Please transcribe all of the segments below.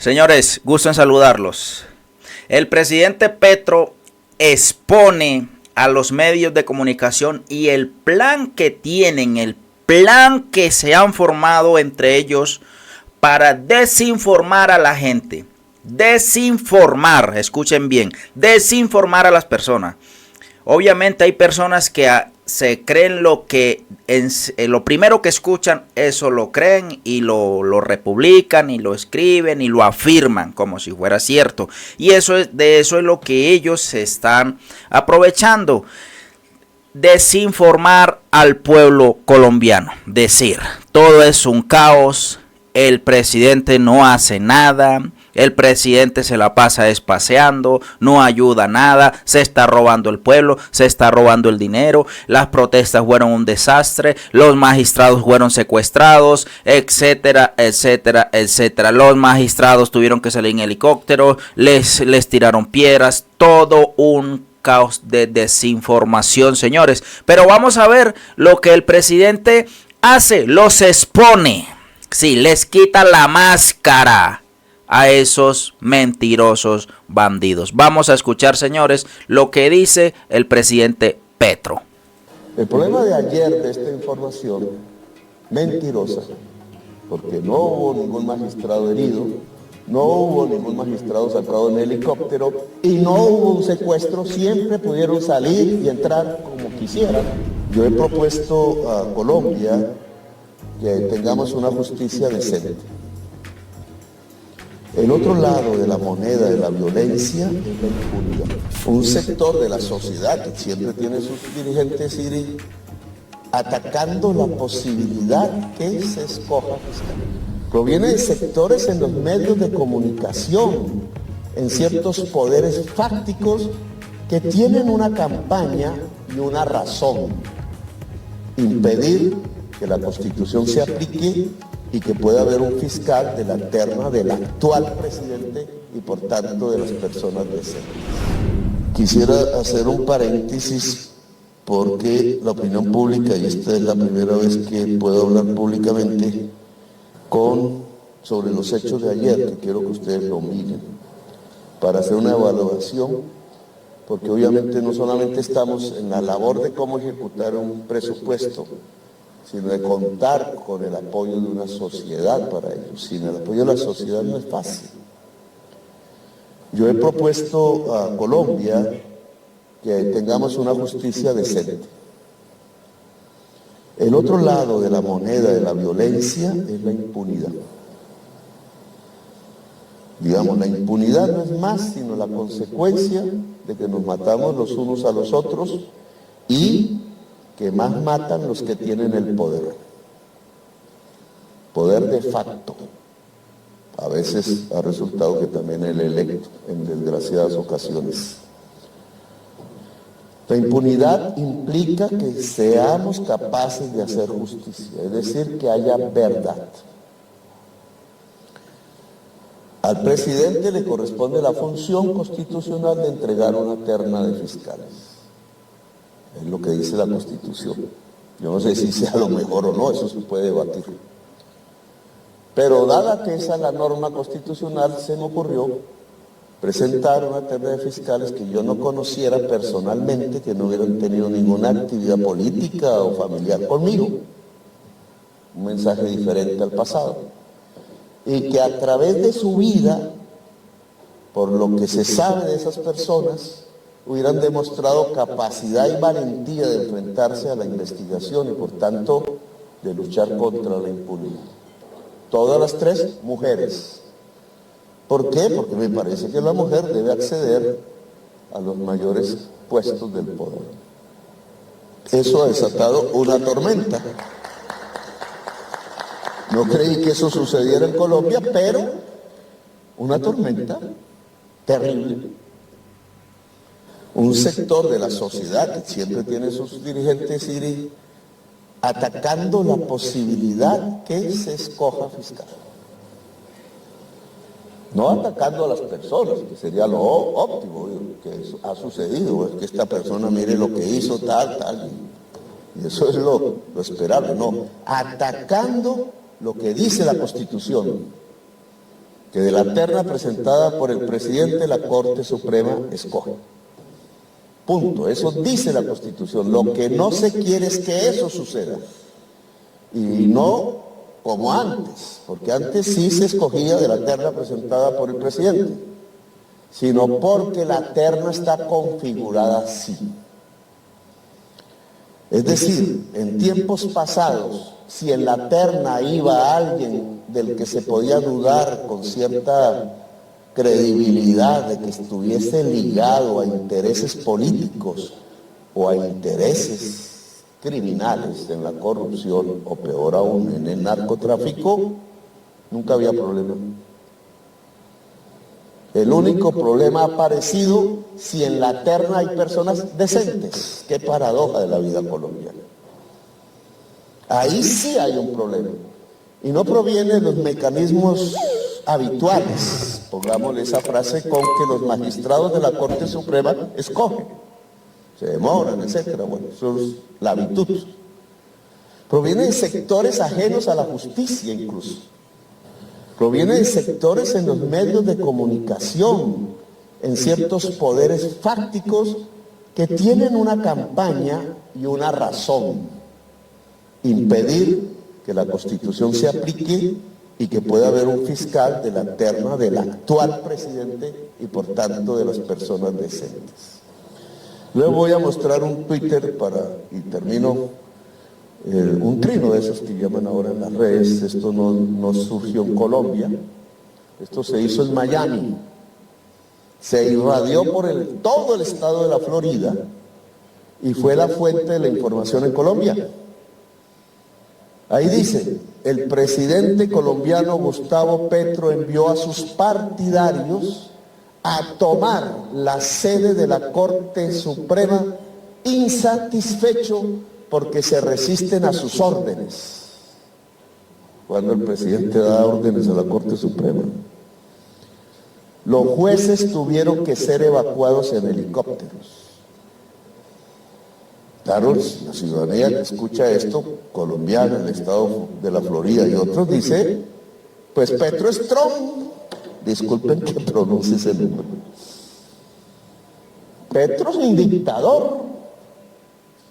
Señores, gusto en saludarlos. El presidente Petro expone a los medios de comunicación y el plan que tienen, el plan que se han formado entre ellos para desinformar a la gente. Desinformar, escuchen bien, desinformar a las personas. Obviamente hay personas que se creen lo que lo primero que escuchan, eso lo creen y lo republican y lo escriben y lo afirman como si fuera cierto. Y eso es lo que ellos se están aprovechando. Desinformar al pueblo colombiano. Decir, todo es un caos, el presidente no hace nada. El presidente se la pasa despaseando, no ayuda a nada, se está robando el pueblo, se está robando el dinero, las protestas fueron un desastre, los magistrados fueron secuestrados, etcétera, etcétera, etcétera. Los magistrados tuvieron que salir en helicóptero, les tiraron piedras, todo un caos de desinformación, señores. Pero vamos a ver lo que el presidente hace, los expone, sí, les quita la máscara a esos mentirosos bandidos. Vamos a escuchar, señores, lo que dice el presidente Petro. El problema de ayer de esta información mentirosa, porque no hubo ningún magistrado herido, no hubo ningún magistrado sacado en helicóptero y no hubo un secuestro, siempre pudieron salir y entrar como quisieran. Yo he propuesto a Colombia que tengamos una justicia decente. El otro lado de la moneda de la violencia es la impunidad. Un sector de la sociedad que siempre tiene sus dirigentes atacando la posibilidad que se escoja fiscal. Proviene de sectores en los medios de comunicación, en ciertos poderes fácticos que tienen una campaña y una razón: impedir que la Constitución se aplique y que pueda haber un fiscal de la terna del actual presidente y por tanto de las personas decentes. Quisiera hacer un paréntesis porque la opinión pública, y esta es la primera vez que puedo hablar públicamente sobre los hechos de ayer, que quiero que ustedes lo miren, para hacer una evaluación, porque obviamente no solamente estamos en la labor de cómo ejecutar un presupuesto, sino de contar con el apoyo de una sociedad para ello. Sin el apoyo de la sociedad no es fácil. Yo he propuesto a Colombia que tengamos una justicia decente. El otro lado de la moneda de la violencia es la impunidad. Digamos, la impunidad no es más sino la consecuencia de que nos matamos los unos a los otros y que más matan los que tienen el poder. Poder de facto. A veces ha resultado que también el electo, en desgraciadas ocasiones. La impunidad implica que seamos capaces de hacer justicia, es decir, que haya verdad. Al presidente le corresponde la función constitucional de entregar una terna de fiscales. Es lo que dice la Constitución. Yo no sé si sea lo mejor o no, eso se puede debatir. Pero dada que esa es la norma constitucional, se me ocurrió presentar una terna de fiscales que yo no conociera personalmente, que no hubieran tenido ninguna actividad política o familiar conmigo. Un mensaje diferente al pasado. Y que a través de su vida, por lo que se sabe de esas personas, hubieran demostrado capacidad y valentía de enfrentarse a la investigación y por tanto de luchar contra la impunidad. Todas las tres mujeres. ¿Por qué? Porque me parece que la mujer debe acceder a los mayores puestos del poder. Eso ha desatado una tormenta. No creí que eso sucediera en Colombia, pero una tormenta terrible. Un sector de la sociedad que siempre tiene sus dirigentes atacando la posibilidad que se escoja fiscal. No atacando a las personas, que sería lo óptimo, que ha sucedido, es que esta persona mire lo que hizo, tal, y eso es lo esperable, no, atacando lo que dice la Constitución, que de la terna presentada por el presidente la Corte Suprema escoge. Punto. Eso dice la Constitución. Lo que no se quiere es que eso suceda. Y no como antes, porque antes sí se escogía de la terna presentada por el presidente, sino porque la terna está configurada así. Es decir, en tiempos pasados, si en la terna iba alguien del que se podía dudar con cierta credibilidad de que estuviese ligado a intereses políticos o a intereses criminales en la corrupción, o peor aún, en el narcotráfico, nunca había problema. El único problema ha aparecido si en la terna hay personas decentes. Qué paradoja de la vida colombiana. Ahí sí hay un problema. Y no proviene de los mecanismos habituales, pongámosle esa frase, con que los magistrados de la Corte Suprema escogen. Se demoran, etcétera. Bueno, eso es la virtud. Proviene de sectores ajenos a la justicia incluso. Proviene de sectores en los medios de comunicación, en ciertos poderes fácticos que tienen una campaña y una razón: impedir que la Constitución se aplique y que pueda haber un fiscal de la terna del actual presidente y por tanto de las personas decentes. Luego voy a mostrar un Twitter y termino, un trino de esos que llaman ahora en las redes. Esto no surgió en Colombia, esto se hizo en Miami, se irradió por todo el estado de la Florida y fue la fuente de la información en Colombia. Ahí dice: el presidente colombiano Gustavo Petro envió a sus partidarios a tomar la sede de la Corte Suprema, insatisfecho porque se resisten a sus órdenes. Cuando el presidente da órdenes a la Corte Suprema, los jueces tuvieron que ser evacuados en helicópteros. Claro, la ciudadanía que escucha esto, colombiana, en el estado de la Florida y otros, dice: pues Petro es Trump. Disculpen que pronuncie ese nombre. Petro es un dictador.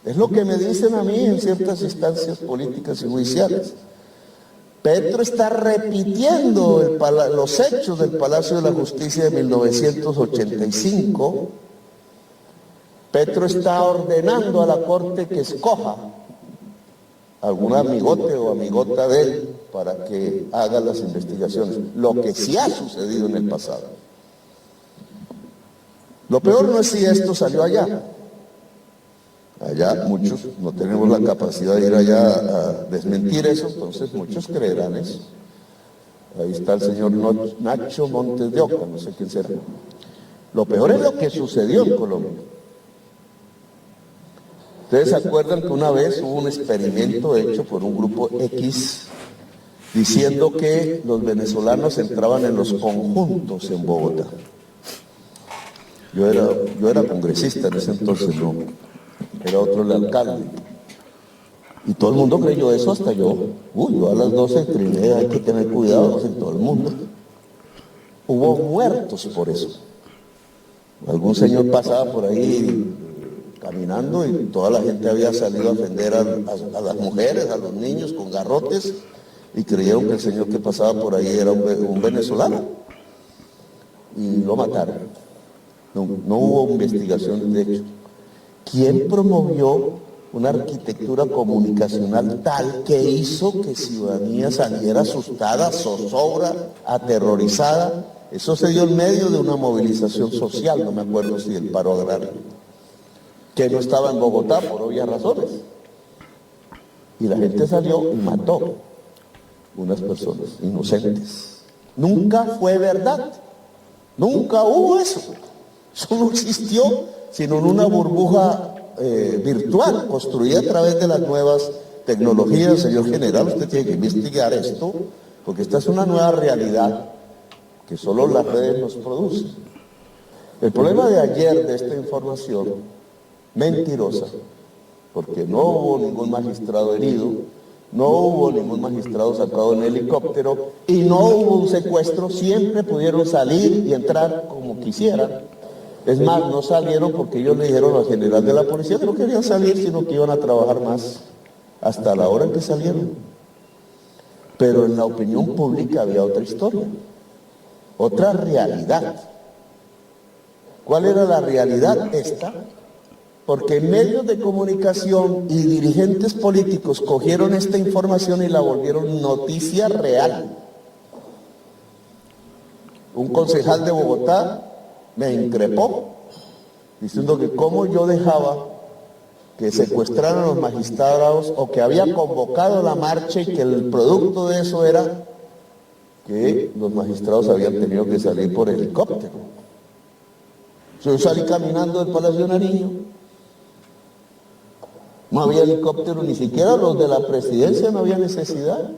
Es lo que me dicen a mí en ciertas instancias políticas y judiciales. Petro está repitiendo los hechos del Palacio de la Justicia de 1985. Petro está ordenando a la Corte que escoja algún amigote o amigota de él para que haga las investigaciones, lo que sí ha sucedido en el pasado. Lo peor no es si esto salió allá. Allá muchos no tenemos la capacidad de ir allá a desmentir eso, entonces muchos creerán eso. Ahí está el señor Nacho Montes de Oca, no sé quién será. Lo peor es lo que sucedió en Colombia. ¿Ustedes se acuerdan que una vez hubo un experimento hecho por un grupo X diciendo que los venezolanos entraban en los conjuntos en Bogotá? Yo era congresista en ese entonces, no, era otro el alcalde. Y todo el mundo creyó eso, hasta yo. Yo a las 12 triné, hay que tener cuidado, en todo el mundo. Hubo muertos por eso. Algún señor pasaba por ahí caminando y toda la gente había salido a ofender a las mujeres, a los niños con garrotes, y creyeron que el señor que pasaba por ahí era un venezolano y lo mataron. No hubo investigación de hecho. ¿Quién promovió una arquitectura comunicacional tal que hizo que ciudadanía saliera asustada, zozobra, aterrorizada? Eso se dio en medio de una movilización social, no me acuerdo si el paro agrario, que no estaba en Bogotá por obvias razones. Y la gente salió y mató unas personas inocentes. Nunca fue verdad. Nunca hubo eso. Eso no existió, sino en una burbuja virtual, construida a través de las nuevas tecnologías. Señor general, usted tiene que investigar esto, porque esta es una nueva realidad que solo las redes nos producen. El problema de ayer de esta información mentirosa, porque no hubo ningún magistrado herido, no hubo ningún magistrado sacado en helicóptero y no hubo un secuestro, siempre pudieron salir y entrar como quisieran. Es más, no salieron porque ellos le dijeron al general de la policía que no querían salir, sino que iban a trabajar más hasta la hora en que salieron. Pero en la opinión pública había otra historia, otra realidad. ¿Cuál era la realidad? Esta. Porque medios de comunicación y dirigentes políticos cogieron esta información y la volvieron noticia real. Un concejal de Bogotá me increpó diciendo que cómo yo dejaba que secuestraran a los magistrados o que había convocado la marcha y que el producto de eso era que los magistrados habían tenido que salir por helicóptero. Yo salí caminando del Palacio de Nariño. No había helicóptero, ni siquiera los de la presidencia, no había necesidad.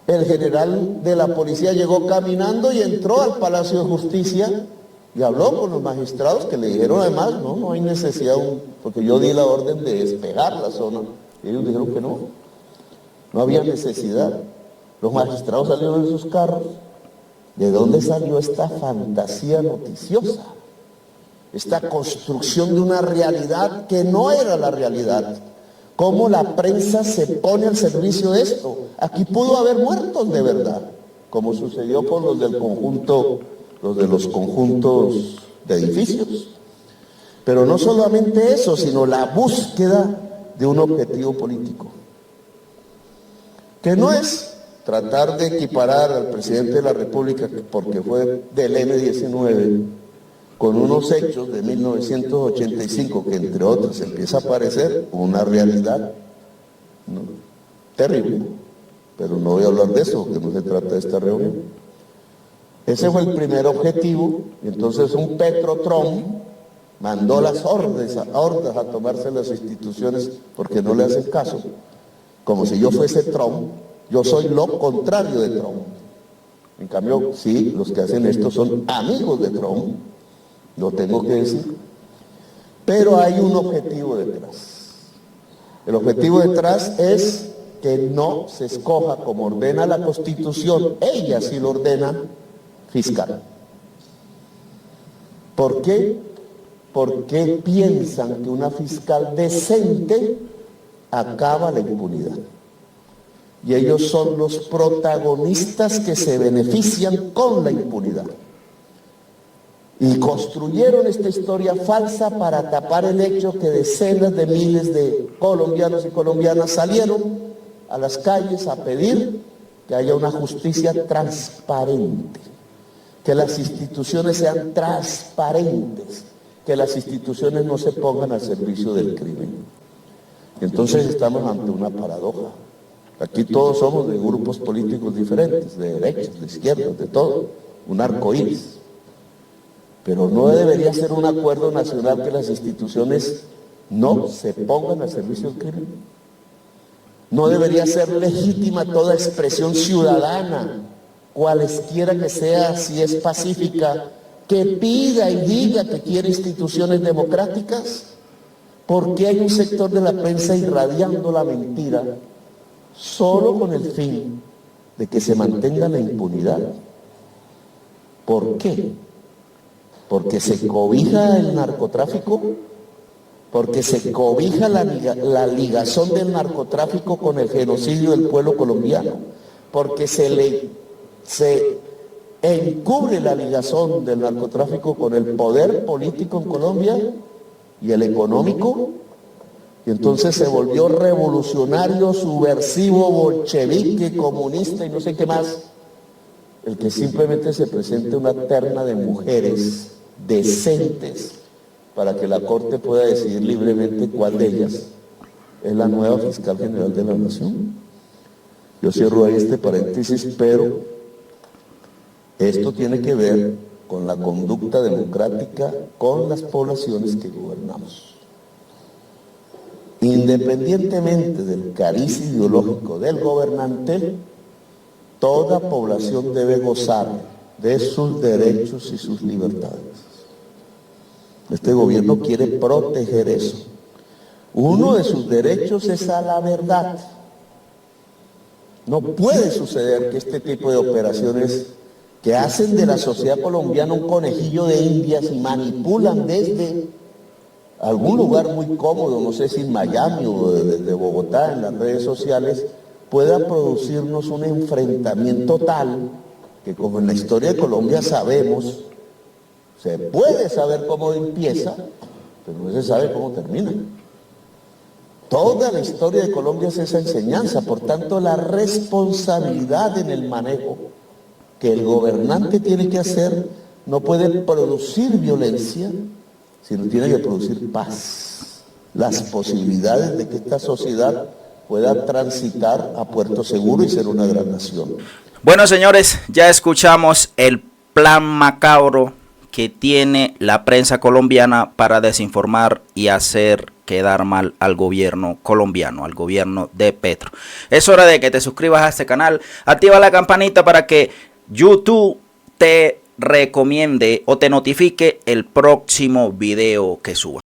El general de la policía llegó caminando y entró al Palacio de Justicia y habló con los magistrados que le dijeron además, no hay necesidad, porque yo di la orden de despejar la zona. Y ellos dijeron que no había necesidad. Los magistrados salieron en sus carros. ¿De dónde salió esta fantasía noticiosa? Esta construcción de una realidad que no era la realidad. ¿Cómo la prensa se pone al servicio de esto? Aquí pudo haber muertos de verdad, como sucedió con los del conjunto, los de los conjuntos de edificios. Pero no solamente eso, sino la búsqueda de un objetivo político, que no es tratar de equiparar al presidente de la República, porque fue del M-19, con unos hechos de 1985 que entre otros empieza a aparecer una realidad, ¿no?, terrible, pero no voy a hablar de eso, porque no se trata de esta reunión. Ese fue el primer objetivo, y entonces un Petro-Trump mandó las hordas a tomarse las instituciones porque no le hacen caso, como si yo fuese Trump. Yo soy lo contrario de Trump. En cambio, sí, los que hacen esto son amigos de Trump, lo tengo que decir. Pero hay un objetivo detrás. El objetivo detrás es que no se escoja, como ordena la Constitución, ella sí lo ordena, fiscal. ¿Por qué? Porque piensan que una fiscal decente acaba la impunidad. Y ellos son los protagonistas que se benefician con la impunidad. Y construyeron esta historia falsa para tapar el hecho que decenas de miles de colombianos y colombianas salieron a las calles a pedir que haya una justicia transparente, que las instituciones sean transparentes, que las instituciones no se pongan al servicio del crimen. Entonces estamos ante una paradoja. Aquí todos somos de grupos políticos diferentes, de derechas, de izquierdas, de todo, un arco iris. Pero no debería ser un acuerdo nacional que las instituciones no se pongan al servicio del crimen. No debería ser legítima toda expresión ciudadana, cualesquiera que sea, si es pacífica, que pida y diga que quiere instituciones democráticas. ¿Por qué hay un sector de la prensa irradiando la mentira solo con el fin de que se mantenga la impunidad? ¿Por qué? ¿Porque se cobija el narcotráfico? ¿Porque se cobija la ligazón del narcotráfico con el genocidio del pueblo colombiano? ¿Porque se encubre la ligazón del narcotráfico con el poder político en Colombia y el económico? Y entonces se volvió revolucionario, subversivo, bolchevique, comunista y no sé qué más, el que simplemente se presente una terna de mujeres decentes para que la Corte pueda decidir libremente cuál de ellas es la nueva fiscal general de la Nación. Yo cierro ahí este paréntesis, pero esto tiene que ver con la conducta democrática con las poblaciones que gobernamos. Independientemente del cariz ideológico del gobernante, toda población debe gozar de sus derechos y sus libertades. Este gobierno quiere proteger eso. Uno de sus derechos es a la verdad. No puede suceder que este tipo de operaciones que hacen de la sociedad colombiana un conejillo de indias y manipulan desde algún lugar muy cómodo, no sé si en Miami o desde Bogotá, en las redes sociales, pueda producirnos un enfrentamiento tal que, como en la historia de Colombia sabemos, se puede saber cómo empieza, pero no se sabe cómo termina. Toda la historia de Colombia es esa enseñanza, por tanto la responsabilidad en el manejo que el gobernante tiene que hacer no puede producir violencia, sino tiene que producir paz. Las posibilidades de que esta sociedad pueda transitar a puerto seguro y ser una gran nación. Bueno, señores, ya escuchamos el plan macabro que tiene la prensa colombiana para desinformar y hacer quedar mal al gobierno colombiano, al gobierno de Petro. Es hora de que te suscribas a este canal, activa la campanita para que YouTube te recomiende o te notifique el próximo video que suba.